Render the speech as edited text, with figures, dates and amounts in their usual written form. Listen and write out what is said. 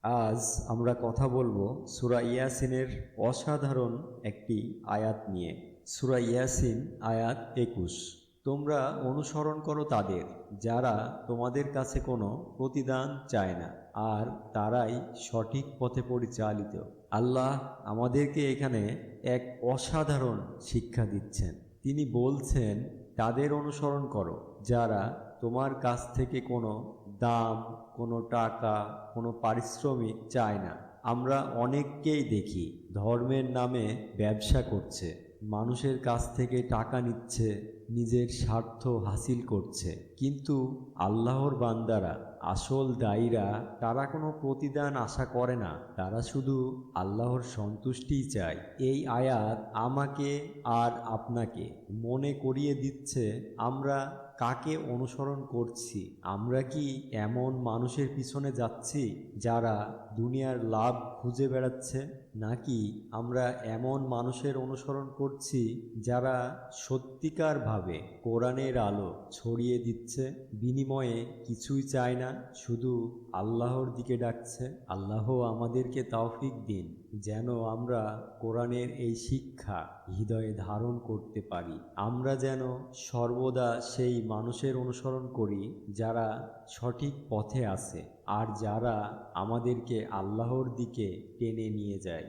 আজ আমরা কথা বলবো সূরা ইয়াসিনের অসাধারণ একটি আয়াত নিয়ে। সূরা ইয়াসিন আয়াত ২১। তোমরা অনুসরণ করো তাদের যারা তোমাদের কাছে কোনো প্রতিদান চায় না, আর তারাই সঠিক পথে পরিচালিত। আল্লাহ আমাদেরকে এখানে এক অসাধারণ শিক্ষা দিচ্ছেন। তিনি বলছেন, তাদের অনুসরণ করো যারা তোমার কাছ থেকে কোনো দাম, কোনো টাকা, কোনো পারিশ্রমিক চায় না। আমরা অনেককেই দেখি ধর্মের নামে ব্যবসা করছে, মানুষের কাছ থেকে টাকা নিচ্ছে, নিজের স্বার্থ হাসিল করছে। কিন্তু আল্লাহর বান্দারা, আসল দায়ীরা, তারা কোনো প্রতিদান আশা করে না, তারা শুধু আল্লাহর সন্তুষ্টিই চায়। এই আয়াত আমাকে আর আপনাকে মনে করিয়ে দিচ্ছে আমরা কাকে অনুসরণ করছি। আমরা কি এমন মানুষের পিছনে যাচ্ছি যারা দুনিয়ার লাভ খুঁজে বেড়াচ্ছে, নাকি আমরা এমন মানুষের অনুসরণ করছি যারা সত্যিকারভাবে কোরআনের আলো ছড়িয়ে দিচ্ছে, বিনিময়ে কিছুই চায় না, শুধু আল্লাহর দিকে ডাকছে। আল্লাহ আমাদেরকে তৌফিক দিন যেন আমরা কোরআনের এই শিক্ষা হৃদয়ে ধারণ করতে পারি। আমরা যেন সর্বদা সেই মানুষের অনুসরণ করি যারা সঠিক পথে আছে, আর যারা আমাদেরকে আল্লাহর দিকে টেনে নিয়ে যায়।